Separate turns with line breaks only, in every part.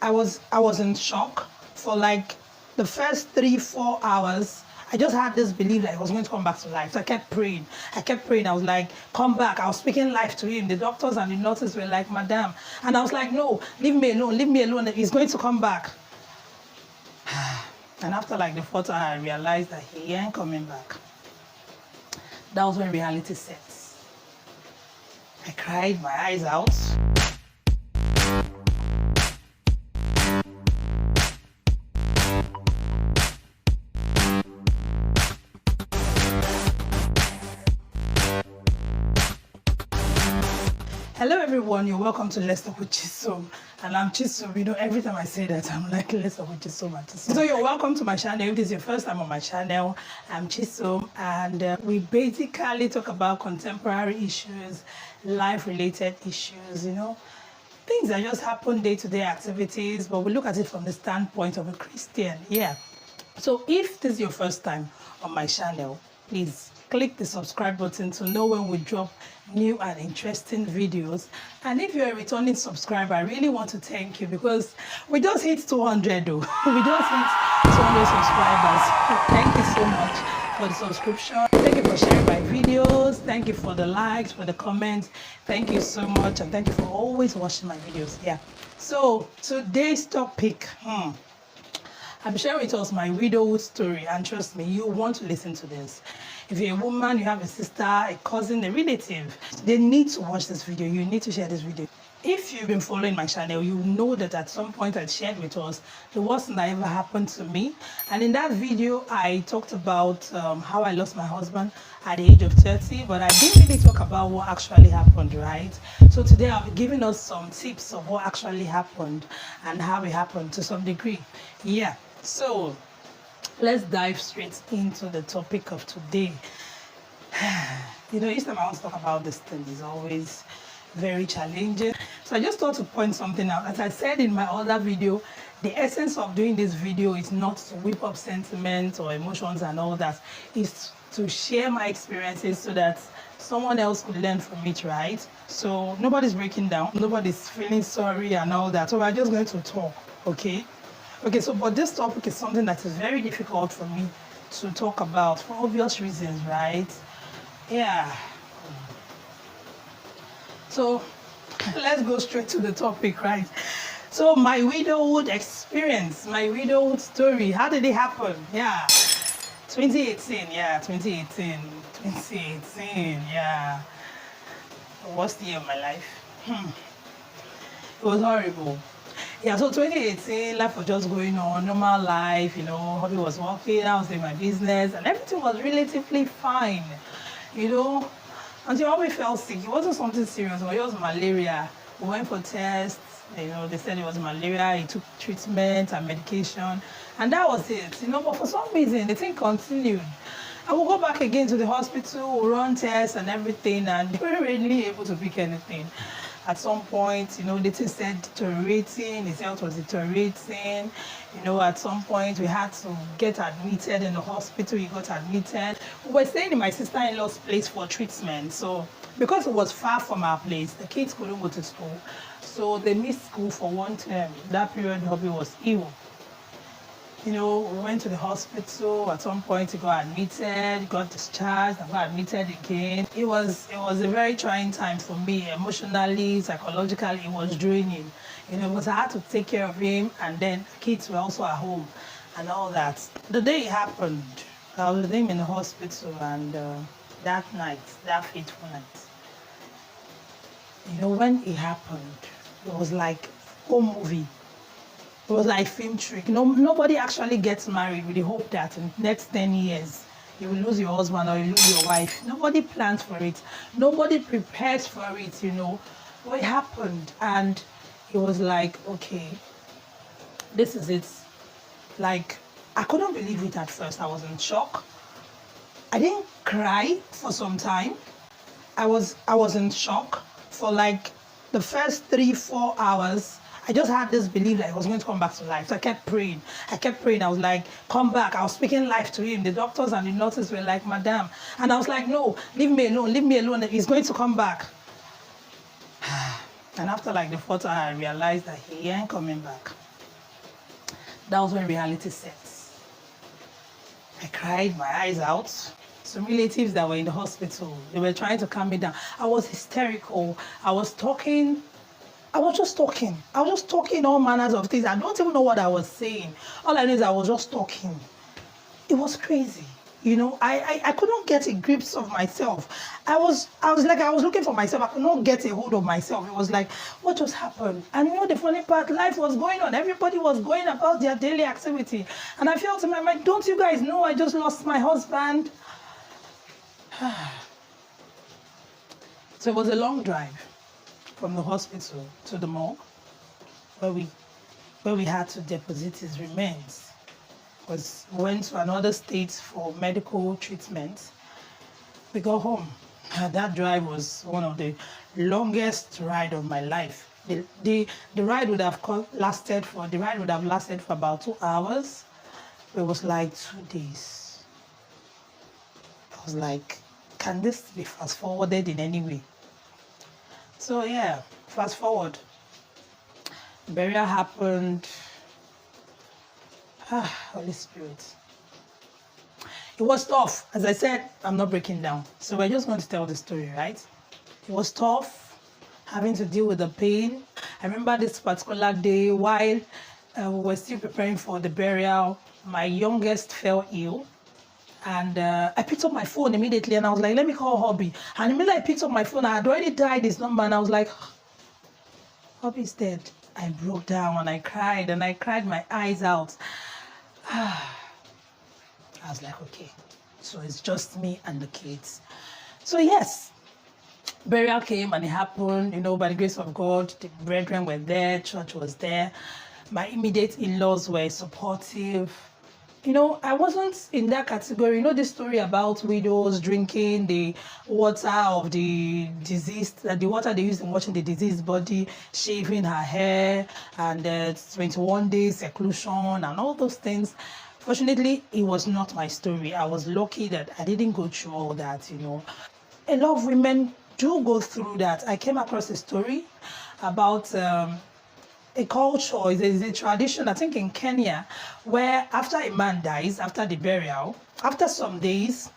I was in shock for like the first 3-4 hours. I just had this belief that he was going to come back to life. So I kept praying. I was like, come back. I was speaking life to him. The doctors and the nurses were like, Madam. And I was like, no, leave me alone. Leave me alone. He's going to come back. And after like the 4th hour, I realized that he ain't coming back. That was when reality sets. I cried my eyes out. Hello everyone, you're welcome to Let's Talk with Chisom. And I'm Chisom. You know, every time I say that, I'm like, Let's Talk with Chisom and Chisom. So you're welcome to my channel. If this is your first time on my channel, I'm Chisom. And we basically talk about contemporary issues, life-related issues, you know, things that just happen day-to-day activities, but we look at it from the standpoint of a Christian. Yeah. So if this is your first time on my channel, please click the subscribe button to know when we drop new and interesting videos. And if you're a returning subscriber, I really want to thank you because we just hit 200 though. We just hit 200 subscribers. Thank you so much for the subscription. Thank you for sharing my videos. Thank you for the likes, for the comments. Thank you so much, and thank you for always watching my videos. Yeah. So today's topic, I'm sharing with us my widowhood story, and trust me, you want to listen to this. If you're a woman, you have a sister, a cousin, a relative, they need to watch this video. You need to share this video. If you've been following my channel, you know that at some point I shared with us the worst thing that ever happened to me. And in that video, I talked about how I lost my husband at the age of 30, but I didn't really talk about what actually happened, right? So today I'll be giving us some tips of what actually happened and how it happened to some degree. Yeah, so let's dive straight into the topic of today. You know, each time I want to talk about this thing is always very challenging. So I just thought to point something out. As I said in my other video, the essence of doing this video is not to whip up sentiments or emotions and all that. It's to share my experiences so that someone else could learn from it, right? So nobody's breaking down, nobody's feeling sorry and all that. So we're just going to talk, okay? Okay, so but this topic is something that is very difficult for me to talk about for obvious reasons, right? Yeah. So let's go straight to the topic, right? So my widowhood experience, my widowhood story, how did it happen? Yeah. 2018, yeah, 2018, yeah. The worst year of my life. It was horrible. Yeah, so 2018, life was just going on, normal life, you know, hobby was working, I was doing my business, and everything was relatively fine, you know, until hobby fell sick. It wasn't something serious, but it was malaria. We went for tests, you know, they said it was malaria, he took treatment and medication, and that was it, you know, but for some reason, the thing continued. I will go back again to the hospital, run tests and everything, and they weren't really able to pick anything. At some point, you know, the thing said deteriorating, his health was deteriorating. You know, at some point we had to get admitted in the hospital. He got admitted. We were staying in my sister-in-law's place for treatment. So because it was far from our place, the kids couldn't go to school. So they missed school for one term. That period, hubby was ill. You know, we went to the hospital. At some point, he got admitted, got discharged, and got admitted again. It was a very trying time for me, emotionally, psychologically. It was draining. You know, because I had to take care of him, and then the kids were also at home, and all that. The day it happened, I was with him in the hospital, and that night, that fateful night, you know, when it happened, it was like a home movie. It was like film trick. You know, nobody actually gets married with the hope that in the next 10 years you will lose your husband or you lose your wife. Nobody plans for it. Nobody prepares for it, you know. What happened, and it was like, okay, this is it. Like, I couldn't believe it at first. I was in shock. I didn't cry for some time. I was in shock for like the first 3-4 hours. I just had this belief that he was going to come back to life. So I kept praying. I was like, come back. I was speaking life to him. The doctors and the nurses were like, Madam. And I was like, no, leave me alone. Leave me alone. He's going to come back. And after like the 4th hour, I realized that he ain't coming back. That was when reality sets. I cried my eyes out. Some relatives that were in the hospital, they were trying to calm me down. I was hysterical. I was talking. I was just talking. I was just talking all manners of things. I don't even know what I was saying. All I know is I was just talking. It was crazy. You know, I couldn't get a grip of myself. I was like, I was looking for myself. I could not get a hold of myself. It was like, what just happened? And you know, the funny part, life was going on. Everybody was going about their daily activity. And I felt in my mind, don't you guys know I just lost my husband? So it was a long drive from the hospital to the morgue where we had to deposit his remains. Because we went to another state for medical treatment. We got home. That drive was one of the longest ride of my life. The ride would have lasted for about 2 hours. It was like 2 days. I was like, can this be fast forwarded in any way? So yeah, fast forward. Burial happened. Holy Spirit. It was tough. As I said, I'm not breaking down. So we're just going to tell the story, right? It was tough, having to deal with the pain. I remember this particular day while we were still preparing for the burial, my youngest fell ill. And I picked up my phone immediately and I was like, let me call Hobby. And immediately I picked up my phone, I had already dialed his number and I was like, Hobby's dead. I broke down and I cried my eyes out. I was like, okay, so it's just me and the kids. So yes, burial came and it happened, you know, by the grace of God. The brethren were there, church was there. My immediate in-laws were supportive. You know, I wasn't in that category. You know this story about widows drinking the water of the deceased, the water they use in washing the deceased body, shaving her hair, and 21 days seclusion and all those things. Fortunately, it was not my story. I was lucky that I didn't go through all that, you know. A lot of women do go through that. I came across a story about a culture, is a tradition, I think in Kenya, where after a man dies, after the burial, after some days,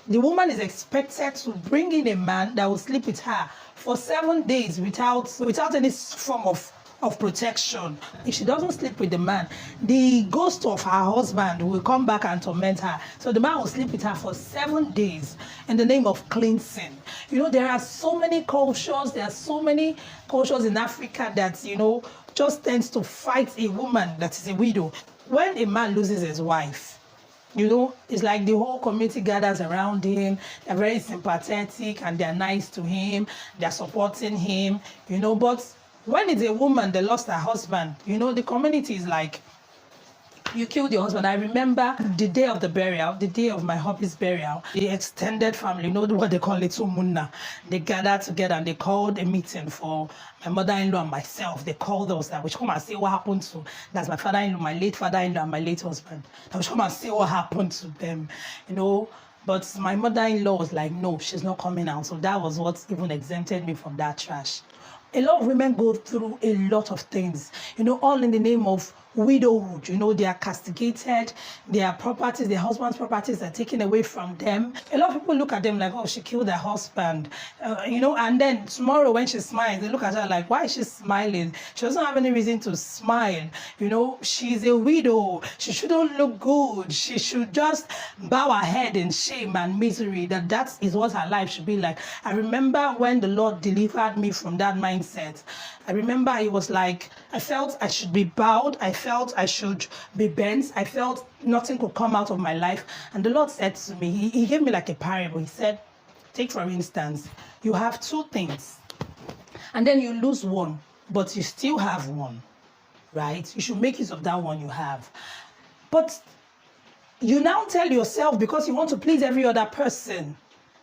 the woman is expected to bring in a man that will sleep with her for 7 days without any form of protection. If she doesn't sleep with the man, the ghost of her husband will come back and torment her. So the man will sleep with her for 7 days in the name of cleansing. You know, there are so many cultures in Africa that, you know, just tends to fight a woman that is a widow. When a man loses his wife, you know, it's like the whole community gathers around him. They're very sympathetic and they're nice to him. They're supporting him, you know. But when it's a woman that lost her husband, you know, the community is like, you killed your husband. I remember the day of the burial, the day of my hubby's burial, the extended family, you know what they call it, Umunna. They gathered together and they called a meeting for my mother-in-law and myself. They called us that we should come and see what happened to, that's my father-in-law, my late father-in-law and my late husband. That we should come and see what happened to them, you know. But my mother-in-law was like, no, she's not coming out. So that was what even exempted me from that trash. A lot of women go through a lot of things, you know, all in the name of widowhood. You know, they are castigated, their properties, their husband's properties are taken away from them. A lot of people look at them like, oh, she killed her husband, you know, and then tomorrow when she smiles, they look at her like, why is she smiling? She doesn't have any reason to smile. You know, she's a widow. She shouldn't look good. She should just bow her head in shame and misery. That is what her life should be like. I remember when the Lord delivered me from that mindset. I remember it was like, I felt I should be bowed. I felt I should be bent. I felt nothing could come out of my life. And the Lord said to me, he gave me like a parable. He said, take for instance, you have 2 things and then you lose one, but you still have one, right? You should make use of that one you have. But you now tell yourself, because you want to please every other person,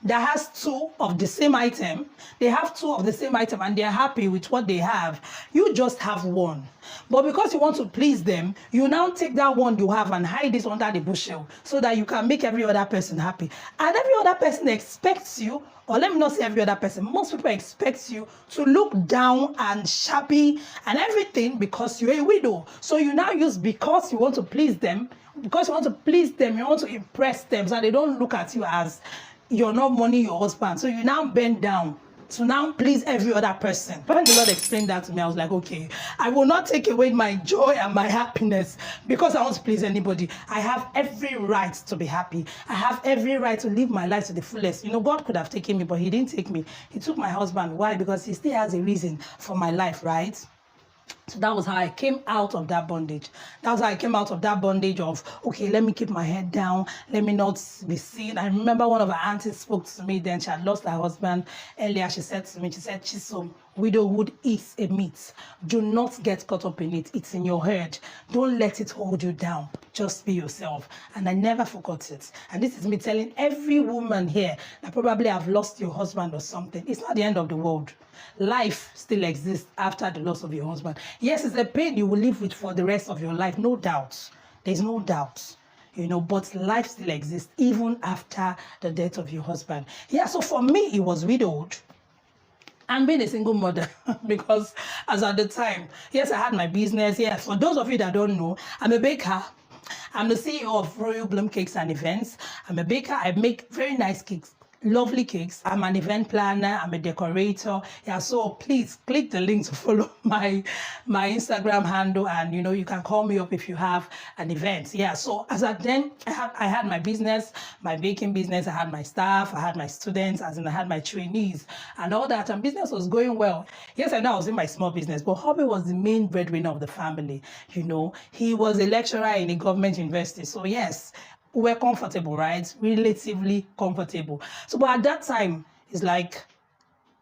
that has two of the same item, they have two of the same item and they're happy with what they have. You just have one. But because you want to please them, you now take that one you have and hide it under the bushel so that you can make every other person happy. And every other person expects you, or let me not say every other person, most people expect you to look down and shabby and everything because you're a widow. So you now use because you want to please them, you want to impress them so they don't look at you as you're not money your husband. So you now bend down to now please every other person. When the Lord explained that to me, I was like, okay, I will not take away my joy and my happiness because I want to please anybody. I have every right to be happy. I have every right to live my life to the fullest. You know, God could have taken me, but he didn't take me. He took my husband. Why? Because he still has a reason for my life, right? So that was how I came out of that bondage. That was how I came out of that bondage of, okay, let me keep my head down. Let me not be seen. I remember one of her aunties spoke to me then. She had lost her husband earlier. She said to me, she said, Chisom, widowhood is a myth. Do not get caught up in it. It's in your head. Don't let it hold you down. Just be yourself. And I never forgot it. And this is me telling every woman here that probably have lost your husband or something. It's not the end of the world. Life still exists after the loss of your husband. Yes, it's a pain you will live with for the rest of your life, no doubt. There's no doubt, you know, but life still exists even after the death of your husband. Yeah, so for me, it was widowed and being a single mother because as at the time, yes, I had my business. Yes, for those of you that don't know, I'm a baker. I'm the CEO of Royal Bloom Cakes and Events. I'm a baker. I make very nice cakes. Lovely cakes. I'm an event planner. I'm a decorator. Yeah, so please click the link to follow my Instagram handle, and you know you can call me up if you have an event. Yeah, so as at then I had my business, my baking business. I had my staff. I had my students, as in I had my trainees and all that. And business was going well. Yes, I know I was in my small business, but hubby was the main breadwinner of the family. You know, he was a lecturer in a government university. So yes, we're comfortable, right? Relatively comfortable. So, but at that time, it's like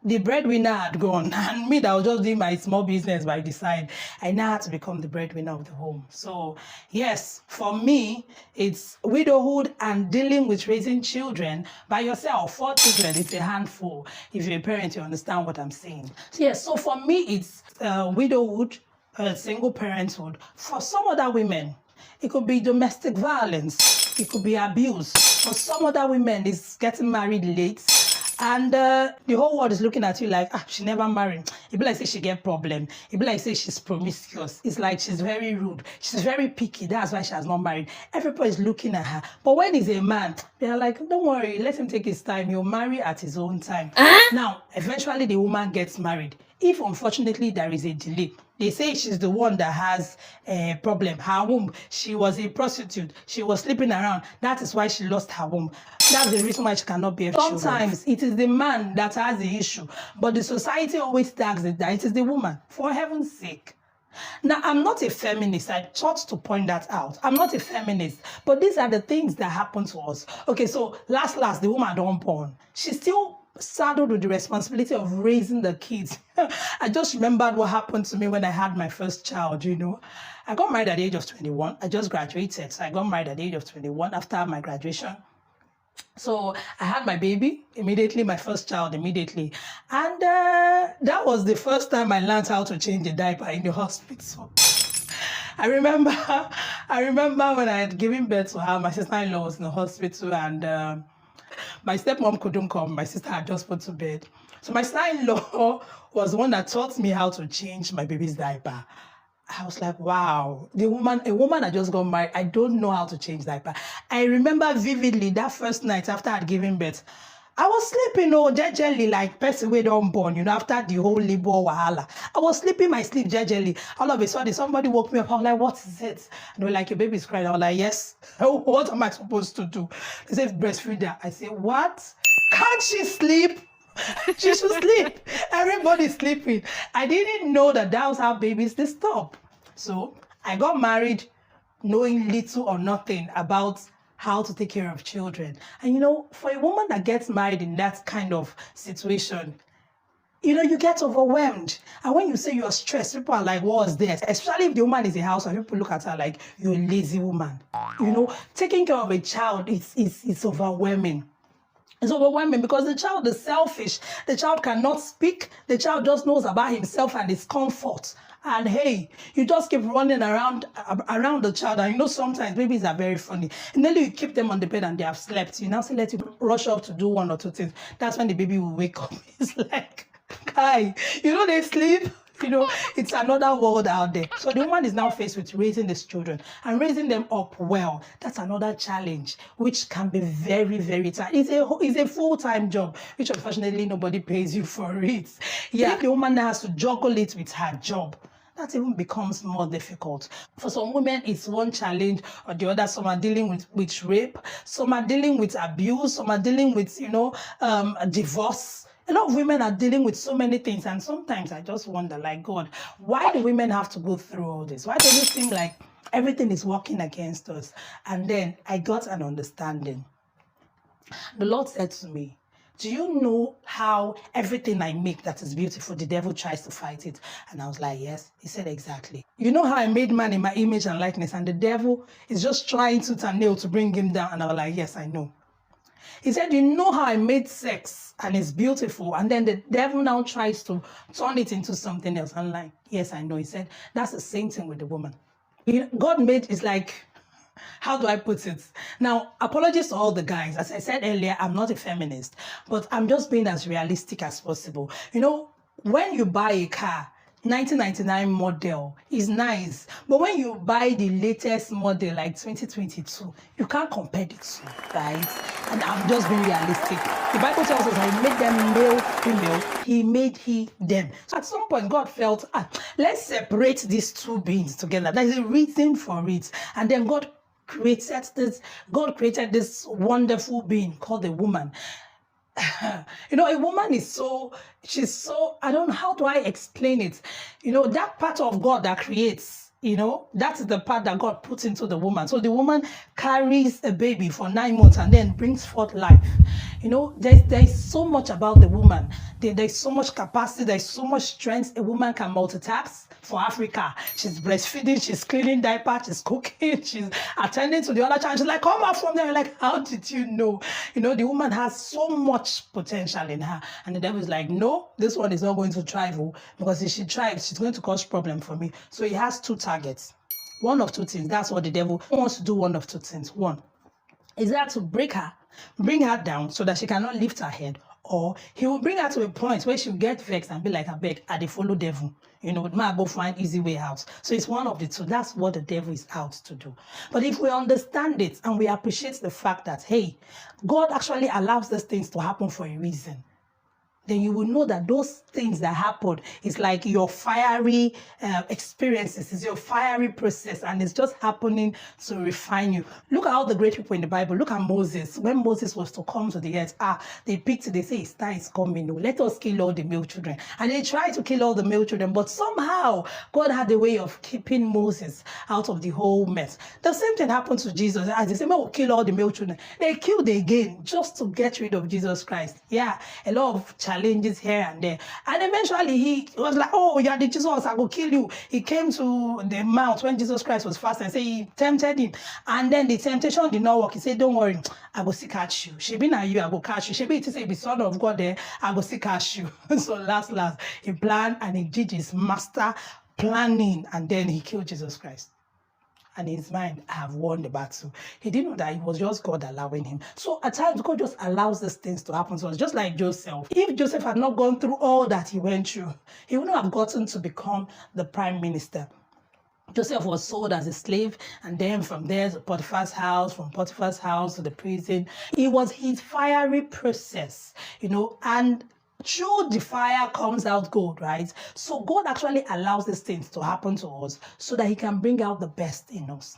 the breadwinner had gone, and me that was just doing my small business by the side, I now had to become the breadwinner of the home. So, yes, for me, it's widowhood and dealing with raising children by yourself. 4 children, it's a handful. If you're a parent, you understand what I'm saying. So, yes, so for me, it's widowhood, single parenthood. For some other women, it could be domestic violence. It could be abuse. For some other women, it's getting married late. And the whole world is looking at you like, she never married. It be like say she get problem. It be like say she's promiscuous. It's like she's very rude. She's very picky. That's why she has not married. Everybody is looking at her. But when he's a man, they're like, don't worry, let him take his time. He'll marry at his own time. Now, eventually the woman gets married. If unfortunately there is a delay, they say she's the one that has a problem. Her womb, she was a prostitute. She was sleeping around. That is why she lost her womb. That's the reason why she cannot bear children. Sometimes it is the man that has the issue, but the society always tags it that it is the woman. For heaven's sake. Now, I'm not a feminist. I thought to point that out. I'm not a feminist, but these are the things that happen to us. Okay, so last, the woman don't born. She's still saddled with the responsibility of raising the kids. I just remembered what happened to me when I had my first child, you know. I got married at the age of 21. I just graduated, so I got married at the age of 21 after my graduation. So I had my baby immediately, my first child immediately. And that was the first time I learned how to change a diaper in the hospital. I remember when I had given birth to her, my sister-in-law was in the hospital, and my stepmom couldn't come. My sister had just put to bed. So my sister-in-law was the one that taught me how to change my baby's diaper. I was like, wow, a woman I just got married, I don't know how to change diaper. I remember vividly that first night after I had given birth, I was sleeping, jejely, like person we don't born, after the whole labor wahala. I was sleeping my sleep jejely. All of a sudden, somebody woke me up. I was like, what is it? And they were like, your baby's crying. I was like, yes. What am I supposed to do? They said, breastfeed her. I said, what? Can't she sleep? She should sleep. Everybody's sleeping. I didn't know that was how babies they stop. So I got married knowing little or nothing about how to take care of children. And for a woman that gets married in that kind of situation, you get overwhelmed. And when you say you're stressed, people are like, what's this? Especially if the woman is a housewife, people look at her like, you're a lazy woman. Taking care of a child, it's overwhelming. It's overwhelming because the child is selfish. The child cannot speak. The child just knows about himself and his comfort. And hey, you just keep running around the child. And you know, sometimes babies are very funny. And then you keep them on the bed and they have slept. You now say, let you rush up to do one or two things. That's when the baby will wake up. It's like, guy, you know, they sleep. You know, it's another world out there. So the woman is now faced with raising these children and raising them up well. That's another challenge, which can be very, very tight. It's a full-time job, which unfortunately nobody pays you for it. Yeah, if the woman has to juggle it with her job, that even becomes more difficult. For some women, it's one challenge or the other. Some are dealing with rape, some are dealing with abuse, some are dealing with, divorce. A lot of women are dealing with so many things, and sometimes I just wonder, like, God, why do women have to go through all this? Why does it seem like everything is working against us? And then I got an understanding. The Lord said to me, do you know how everything I make that is beautiful, the devil tries to fight it? And I was like, yes. He said, exactly. You know how I made man in my image and likeness, and the devil is just trying tooth and nail to bring him down? And I was like, yes, I know. He said, you know how I made sex and it's beautiful, and then the devil now tries to turn it into something else. I'm like, yes, I know. He said, that's the same thing with the woman. God made, it's like, how do I put it? Now, apologies to all the guys. As I said earlier, I'm not a feminist, but I'm just being as realistic as possible. You know, when you buy a car, 1999 model is nice, but when you buy the latest model like 2022, you can't compare the two, right? And I'm just being realistic. The Bible tells us I made them male, female. He made them. So at some point, God felt, let's separate these two beings together. There's a reason for it. And then God created this wonderful being called a woman. You know, a woman is she's so, I don't know, how do I explain it? You know, that part of God that creates, you know, that's the part that God puts into the woman. So the woman carries a baby for 9 months and then brings forth life. You know, there's so much about the woman. There's so much capacity, there's so much strength. A woman can multitask. For Africa, she's breastfeeding, she's cleaning diapers, she's cooking, she's attending to the other child. She's like, come out from there. Like, how did you know? You know, the woman has so much potential in her. And the devil is like, no, this one is not going to thrive, because if she thrives, she's going to cause problem for me. So he has two targets. One of two things. That's what the devil wants to do. One of two things. One is that to bring her down so that she cannot lift her head, or he will bring her to a point where she'll get vexed and be like, I beg, I dey follow devil. You know, might go find easy way out. So it's one of the two. That's what the devil is out to do. But if we understand it and we appreciate the fact that, hey, God actually allows these things to happen for a reason, then you will know that those things that happen is like your fiery experiences, it's your fiery process, and it's just happening to refine you. Look at all the great people in the Bible. Look at Moses. When Moses was to come to the earth, they say his time is coming. Let us kill all the male children. And they tried to kill all the male children, but somehow God had a way of keeping Moses out of the whole mess. The same thing happened to Jesus. As they say, we'll kill all the male children. They killed again just to get rid of Jesus Christ. Yeah, a lot of challenges here and there. And eventually he was like, oh, yeah, the Jesus, I will kill you. He came to the mount when Jesus Christ was fasting and say he tempted him. And then the temptation did not work. He said, don't worry, I will see catch you. She be not you, I will catch you. She be to say, be son of God there, I will see catch you. So last, he planned and he did his master planning, and then he killed Jesus Christ. And in his mind, I have won the battle. He didn't know that it was just God allowing him. So at times, God just allows these things to happen to us, just like Joseph. If Joseph had not gone through all that he went through, he wouldn't have gotten to become the prime minister. Joseph was sold as a slave, and then from there to Potiphar's house, from Potiphar's house to the prison. It was his fiery process, you know, and through the fire comes out gold, right? So God actually allows these things to happen to us so that he can bring out the best in us.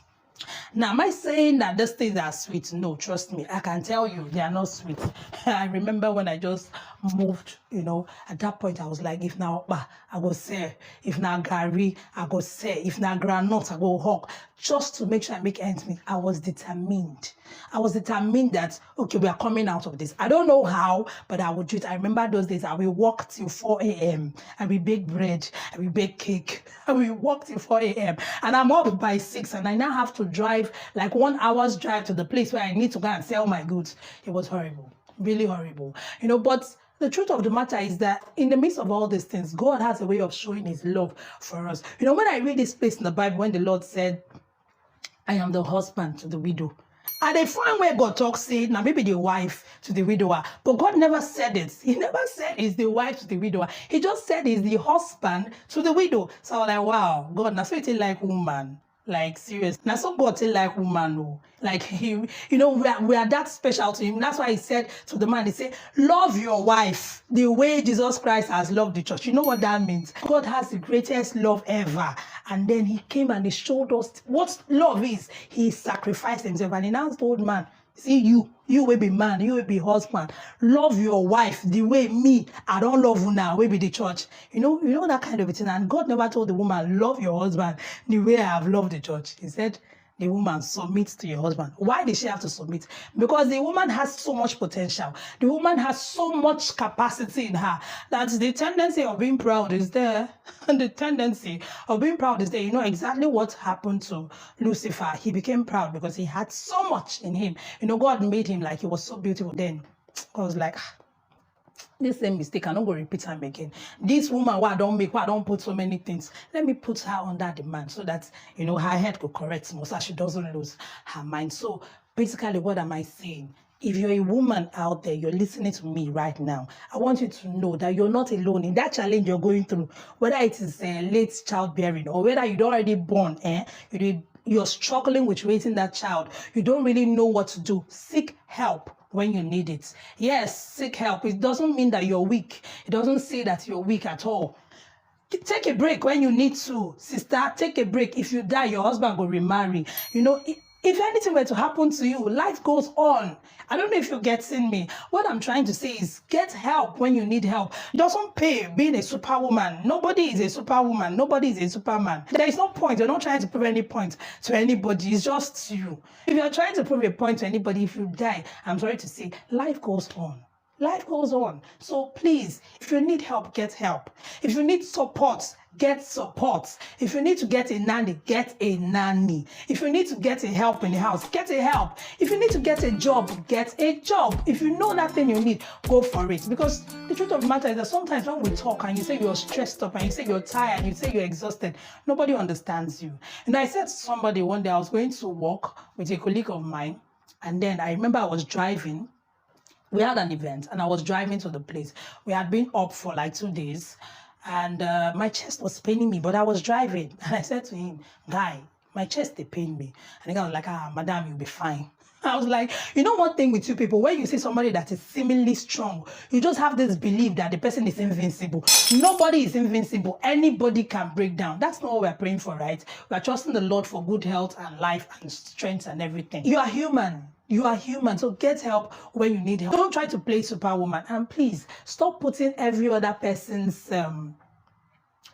Now, am I saying that these things are sweet? No, trust me. I can tell you they are not sweet. I remember when I just moved, you know, at that point I was like, if now I go say, if now Gary, I go say, if now granite, I go hawk, just to make sure I make ends meet. I was determined. I was determined that, okay, we are coming out of this. I don't know how, but I would do it. I remember those days I will walk till 4 a.m. and we bake bread, and we bake cake, and we walk till 4 a.m. and I'm up by 6, and I now have to drive like 1 hour's drive to the place where I need to go and sell my goods. It was horrible. really horrible. But the truth of the matter is that in the midst of all these things, God has a way of showing his love for us. When I read this place in the Bible, when the Lord said, I am the husband to the widow. And they find where God talks, say, now maybe the wife to the widower. But God never said it. He never said he's the wife to the widower. He just said he's the husband to the widow. So I was like, wow, God, now so it like woman. Like, serious. Now, some God say like woman, no. Like, we are that special to him. That's why he said to the man, he said, love your wife the way Jesus Christ has loved the church. You know what that means? God has the greatest love ever. And then he came and he showed us what love is. He sacrificed himself. And he now told man, see, you will be man, you will be husband. Love your wife the way me, I don't love you now, we be the church. You know that kind of a thing. And God never told the woman, love your husband the way I have loved the church. He said, the woman submits to your husband. Why did she have to submit? Because the woman has so much potential. The woman has so much capacity in her that the tendency of being proud is there. And the tendency of being proud is there. You know exactly what happened to Lucifer. He became proud because he had so much in him. God made him like he was so beautiful. Then I was like, this same mistake, I'm not going to repeat them again. This woman, why I don't put so many things. Let me put her under the man so that, her head could correct more so she doesn't lose her mind. So basically, what am I saying? If you're a woman out there, you're listening to me right now, I want you to know that you're not alone in that challenge you're going through, whether it is late childbearing or whether you're already born, you're struggling with raising that child. You don't really know what to do. Seek help when you need it. Yes, seek help. It doesn't mean that you're weak. It doesn't say that you're weak at all. Take a break when you need to. Sister, take a break. If you die, your husband will remarry. If anything were to happen to you, life goes on. I don't know if you're getting me. What I'm trying to say is get help when you need help. It doesn't pay being a superwoman. Nobody is a superwoman. Nobody is a superman. There is no point. You're not trying to prove any point to anybody. It's just you. If you're trying to prove a point to anybody, if you die, I'm sorry to say, life goes on. Life goes on. So please, if you need help, get help. If you need support, get support. If you need to get a nanny, get a nanny. If you need to get a help in the house, get a help. If you need to get a job, get a job. If you know that thing you need, go for it. Because the truth of the matter is that sometimes when we talk and you say you're stressed up and you say you're tired, you say you're exhausted, nobody understands you. And I said to somebody one day, I was going to work with a colleague of mine, and then I remember I was driving. We had an event and I was driving to the place. We had been up for like 2 days and my chest was paining me, but I was driving. And I said to him, guy, my chest, they pain me. And he was like, madam, you'll be fine. I was like, one thing with you people, when you see somebody that is seemingly strong, you just have this belief that the person is invincible. Nobody is invincible. Anybody can break down. That's not what we're praying for, right? We're trusting the Lord for good health and life and strength and everything. You are human. You are human, so get help when you need help. Don't try to play superwoman. And please, stop putting every other person's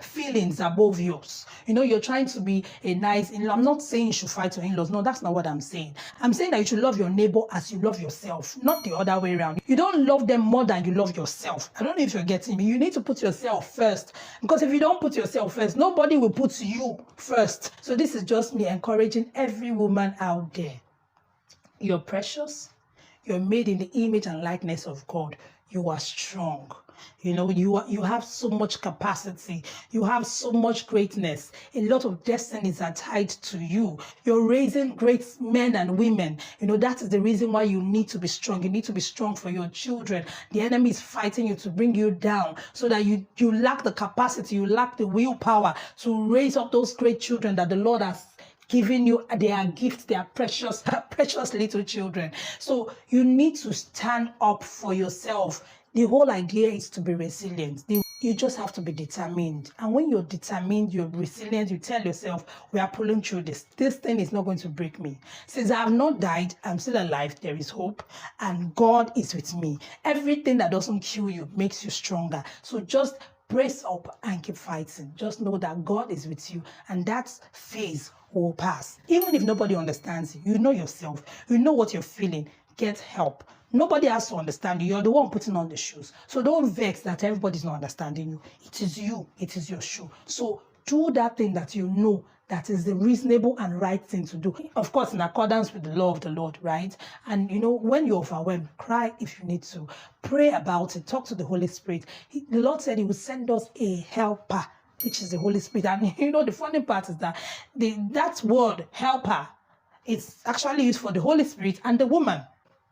feelings above yours. You're trying to be a nice in-law. I'm not saying you should fight your in-laws. No, that's not what I'm saying. I'm saying that you should love your neighbor as you love yourself, not the other way around. You don't love them more than you love yourself. I don't know if you're getting me. You need to put yourself first. Because if you don't put yourself first, nobody will put you first. So this is just me encouraging every woman out there. You're precious. You're made in the image and likeness of God. You are strong. You have so much capacity. You have so much greatness. A lot of destinies are tied to you. You're raising great men and women. That is the reason why you need to be strong. You need to be strong for your children. The enemy is fighting you to bring you down so that you lack the capacity, you lack the willpower to raise up those great children that the Lord has giving you. Their gifts, they are precious, precious little children. So you need to stand up for yourself. The whole idea is to be resilient. You just have to be determined. And when you're determined, you're resilient, you tell yourself, we are pulling through this. This thing is not going to break me. Since I have not died, I'm still alive. There is hope. And God is with me. Everything that doesn't kill you makes you stronger. So just brace up and keep fighting. Just know that God is with you. And that phase will pass. Even if nobody understands you, you know yourself. You know what you're feeling. Get help. Nobody has to understand you. You're the one putting on the shoes. So don't vex that everybody's not understanding you. It is you. It is your shoe. So do that thing that you know that is the reasonable and right thing to do. Of course, in accordance with the law of the Lord, right? And when you're overwhelmed, cry if you need to. Pray about it. Talk to the Holy Spirit. The Lord said he will send us a helper, which is the Holy Spirit. And the funny part is that that word helper, it's actually used for the Holy Spirit and the woman.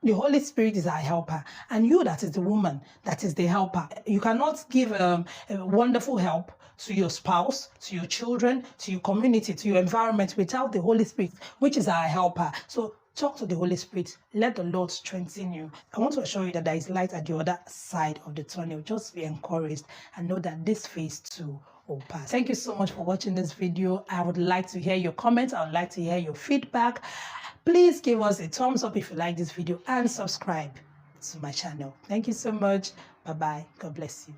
The Holy Spirit is our helper, and you, that is the woman, that is the helper. You cannot give a wonderful help to your spouse, to your children, to your community, to your environment without the Holy Spirit, which is our helper. So talk to the Holy Spirit. Let the Lord strengthen you. I want to assure you that there is light at the other side of the tunnel. Just be encouraged and know that this phase too will pass. Thank you so much for watching this video. I would like to hear your comments. I would like to hear your feedback. Please give us a thumbs up if you like this video and subscribe to my channel. Thank you so much. Bye-bye. God bless you.